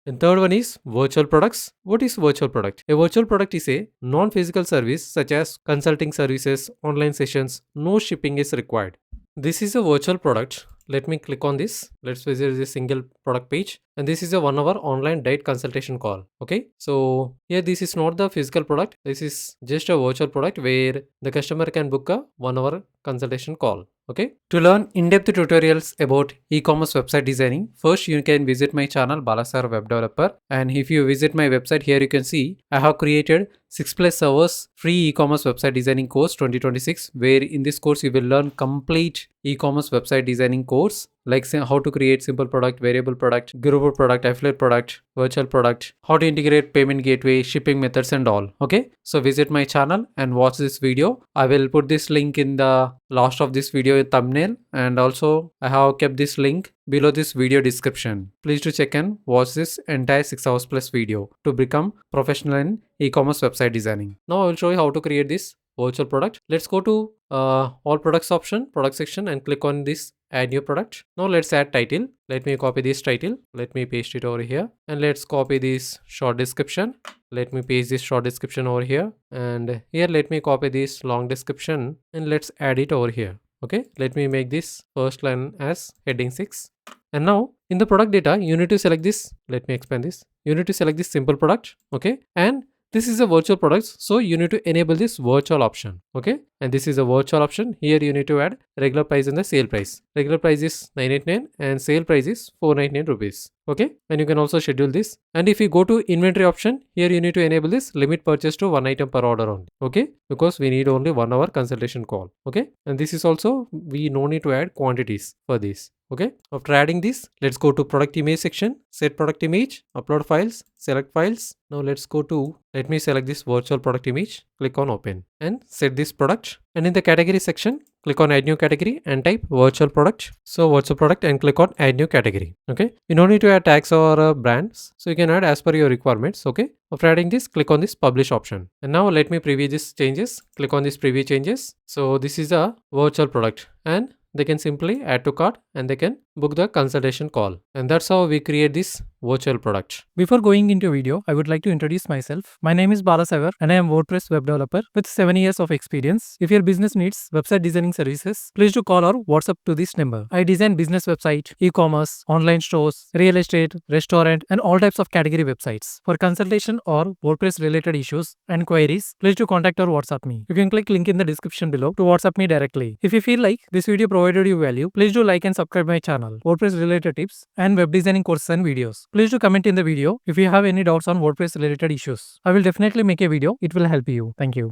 And third one is virtual products. What is virtual product? A virtual product is a non-physical service such as consulting services, online sessions. No shipping is required. This is a virtual product. Let me click on this. Let's visit this single product page. And this is a 1 hour online diet consultation call. Okay. So here this is not the physical product. This is just a virtual product where the customer can book a 1 hour consultation call. Okay. To learn in-depth tutorials about e-commerce website designing, first you can visit my channel Balasar Web Developer. And if you visit my website, here you can see I have created 6+ hours free e-commerce website designing course 2026, where in this course you will learn complete e-commerce website designing course like how to create simple product, variable product, group product, affiliate product, virtual product, how to integrate payment gateway, shipping methods and all. Okay, so visit my channel and watch this video. I will put this link in the last of this video thumbnail, and also I have kept this link below this video description. Please do check and watch this entire 6 hours plus video to become professional in e-commerce website designing. Now I will show you how to create this virtual product. Let's go to all products option, product section, and click on this add new product. Now let's add title. Let me copy this title. Let me paste it over here, and let's copy this short description. Let me paste this short description over here, and here let me copy this long description and let's add it over here. Okay, let me make this first line as heading 6. And now in the product data, you need to select this. Let me expand this. You need to select this simple product. Okay, and this is a virtual product, so you need to enable this virtual option. Okay, and this is a virtual option. Here you need to add regular price and the sale price. Regular price is 989 and sale price is 499 rupees. Okay, and you can also schedule this. And if you go to inventory option, here you need to enable this limit purchase to 1 item per order only. Okay, because we need only 1 hour consultation call. Okay, and this is also, we no need to add quantities for this. Okay, after adding this, let's go to product image section, set product image, upload files, select files. Now let's go to, let me select this virtual product image, click on open and set this product. And in the category section, click on add new category and type virtual product. So virtual product and click on add new category. Okay, you don't need to add tags or brands, so you can add as per your requirements. Okay, after adding this, click on this publish option. And now let me preview these changes. Click on this preview changes. So this is a virtual product and they can simply add to cart and they can book the consultation call. And that's how we create this virtual product. Before going into video, I would like to introduce myself. My name is Balasagar and I am WordPress web developer with 7 years of experience. If your business needs website designing services, please do call or WhatsApp to this number. I design business website, e-commerce, online stores, real estate, restaurant and all types of category websites. For consultation or WordPress related issues and queries, please do contact or WhatsApp me. You can click link in the description below to WhatsApp me directly. If you feel like this video provided you value, please do like and subscribe my channel, WordPress related tips and web designing courses and videos. Please do comment in the video if you have any doubts on WordPress related issues. I will definitely make a video. It will help you. Thank you.